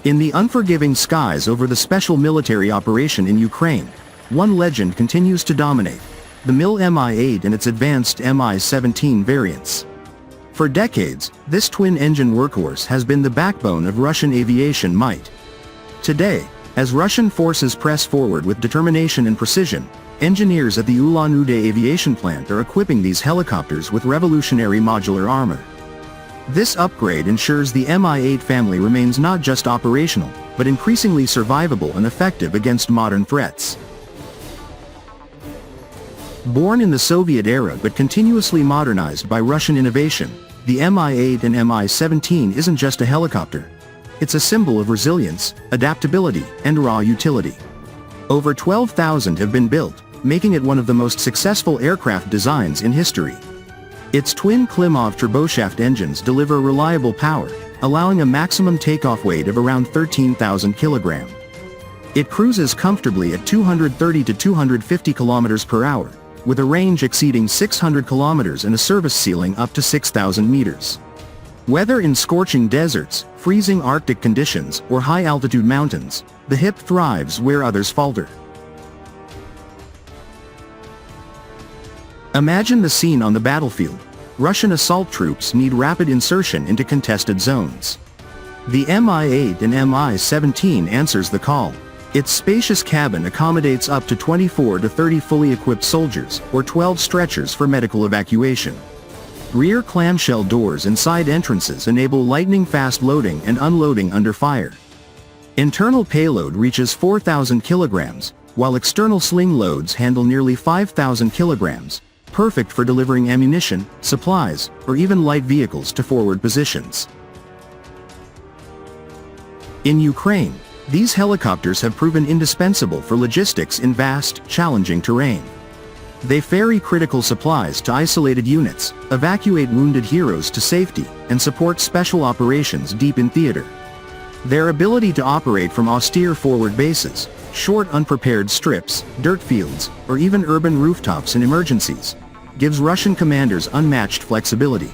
In the unforgiving skies over the special military operation in Ukraine, one legend continues to dominate: the Mi-8 and its advanced Mi-17 variants. For decades, this twin-engine workhorse has been the backbone of Russian aviation might. Today, as Russian forces press forward with determination and precision, engineers at the Ulan-Ude aviation plant are equipping these helicopters with revolutionary modular armor. This upgrade ensures the Mi-8 family remains not just operational, but increasingly survivable and effective against modern threats. Born in the Soviet era but continuously modernized by Russian innovation, the Mi-8 and Mi-17 isn't just a helicopter. It's a symbol of resilience, adaptability, and raw utility. Over 12,000 have been built, making it one of the most successful aircraft designs in history. Its twin Klimov turboshaft engines deliver reliable power, allowing a maximum takeoff weight of around 13,000 kilograms. It cruises comfortably at 230 to 250 kilometers per hour, with a range exceeding 600 kilometers and a service ceiling up to 6,000 meters. Whether in scorching deserts, freezing Arctic conditions, or high-altitude mountains, the HIP thrives where others falter. Imagine the scene on the battlefield. Russian assault troops need rapid insertion into contested zones. The Mi-8 and Mi-17 answers the call. Its spacious cabin accommodates up to 24 to 30 fully equipped soldiers, or 12 stretchers for medical evacuation. Rear clamshell doors and side entrances enable lightning-fast loading and unloading under fire. Internal payload reaches 4,000 kilograms, while external sling loads handle nearly 5,000 kilograms, perfect for delivering ammunition, supplies, or even light vehicles to forward positions. In Ukraine, these helicopters have proven indispensable for logistics in vast, challenging terrain. They ferry critical supplies to isolated units, evacuate wounded heroes to safety, and support special operations deep in theater. Their ability to operate from austere forward bases, short unprepared strips, dirt fields, or even urban rooftops in emergencies, gives Russian commanders unmatched flexibility.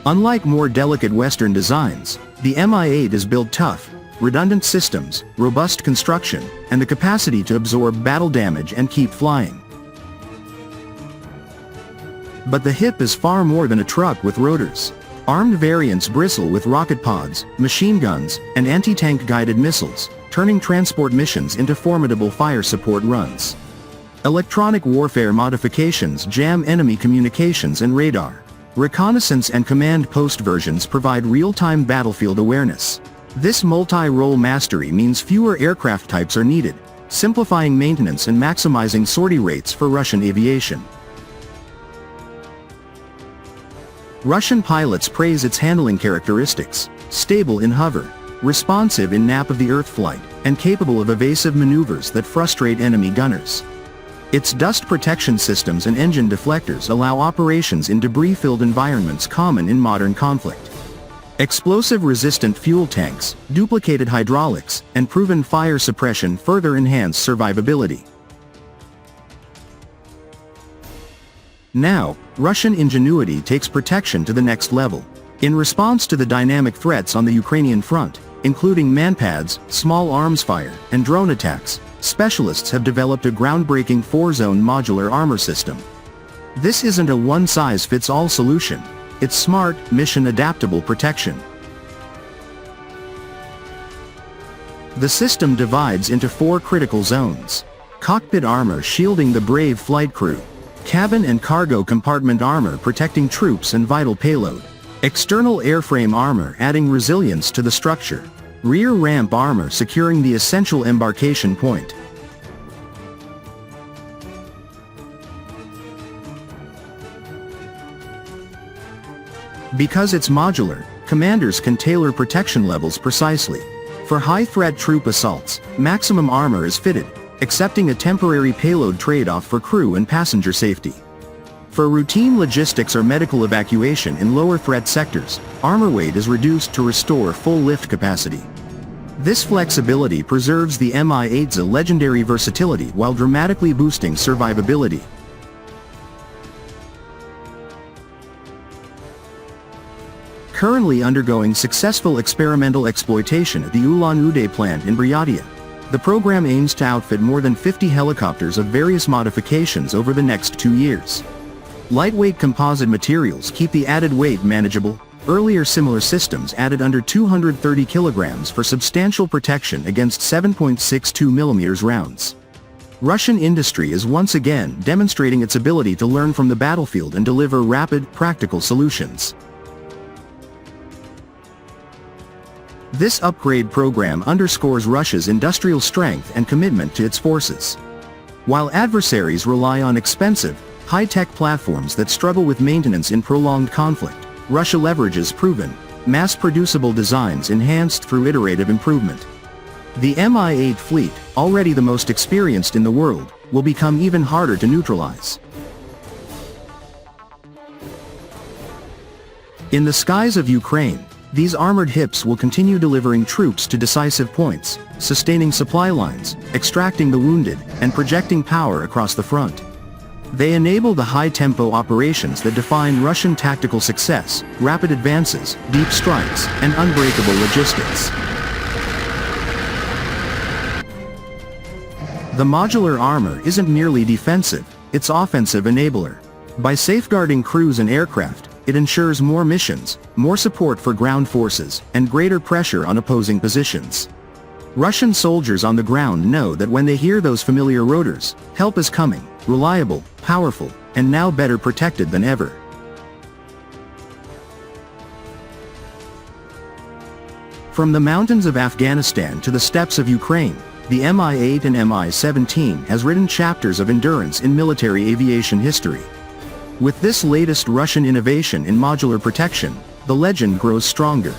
Unlike more delicate Western designs, the Mi-8 is built tough, redundant systems, robust construction, and the capacity to absorb battle damage and keep flying. But the HIP is far more than a truck with rotors. Armed variants bristle with rocket pods, machine guns, and anti-tank guided missiles, turning transport missions into formidable fire support runs. Electronic warfare modifications jam enemy communications and radar. Reconnaissance and command post versions provide real-time battlefield awareness. This multi-role mastery means fewer aircraft types are needed, simplifying maintenance and maximizing sortie rates for Russian aviation. Russian pilots praise its handling characteristics: stable in hover, responsive in nap-of-the-earth flight, and capable of evasive maneuvers that frustrate enemy gunners. Its dust protection systems and engine deflectors allow operations in debris-filled environments common in modern conflict. Explosive-resistant fuel tanks, duplicated hydraulics, and proven fire suppression further enhance survivability. Now, Russian ingenuity takes protection to the next level. In response to the dynamic threats on the Ukrainian front, including manpads, small arms fire, and drone attacks, specialists have developed a groundbreaking 4-zone modular armor system. This isn't a one-size-fits-all solution. It's smart, mission-adaptable protection. The system divides into 4 critical zones: cockpit armor shielding the brave flight crew, cabin and cargo compartment armor protecting troops and vital payload, external airframe armor adding resilience to the structure, rear ramp armor securing the essential embarkation point. Because it's modular, commanders can tailor protection levels precisely. For high-threat troop assaults, maximum armor is fitted, accepting a temporary payload trade-off for crew and passenger safety. For routine logistics or medical evacuation in lower-threat sectors, armor weight is reduced to restore full lift capacity. This flexibility preserves the Mi-8's legendary versatility while dramatically boosting survivability. currently undergoing successful experimental exploitation at the Ulan-Ude plant in Buryatia. The program aims to outfit more than 50 helicopters of various modifications over the next 2 years. Lightweight composite materials keep the added weight manageable. Earlier similar systems added under 230 kilograms for substantial protection against 7.62 mm rounds. Russian industry is once again demonstrating its ability to learn from the battlefield and deliver rapid, practical solutions. This upgrade program underscores Russia's industrial strength and commitment to its forces. While adversaries rely on expensive, high-tech platforms that struggle with maintenance in prolonged conflict, Russia leverages proven, mass-producible designs enhanced through iterative improvement. The Mi-8 fleet, already the most experienced in the world, will become even harder to neutralize. In the skies of Ukraine, these armored HIPs will continue delivering troops to decisive points, sustaining supply lines, extracting the wounded, and projecting power across the front. They enable the high-tempo operations that define Russian tactical success, rapid advances, deep strikes, and unbreakable logistics. The modular armor isn't merely defensive, it's offensive enabler. By safeguarding crews and aircraft, it ensures more missions, more support for ground forces, and greater pressure on opposing positions. Russian soldiers on the ground know that when they hear those familiar rotors, help is coming, reliable, powerful, and now better protected than ever. From the mountains of Afghanistan to the steppes of Ukraine, the Mi-8 and Mi-17 has written chapters of endurance in military aviation history. With this latest Russian innovation in modular protection, the legend grows stronger.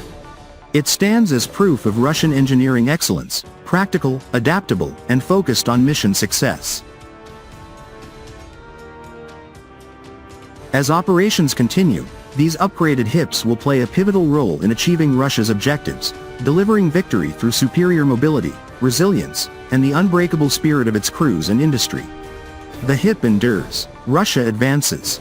It stands as proof of Russian engineering excellence, practical, adaptable, and focused on mission success. As operations continue, these upgraded HIPs will play a pivotal role in achieving Russia's objectives, delivering victory through superior mobility, resilience, and the unbreakable spirit of its crews and industry. The HIP endures, Russia advances.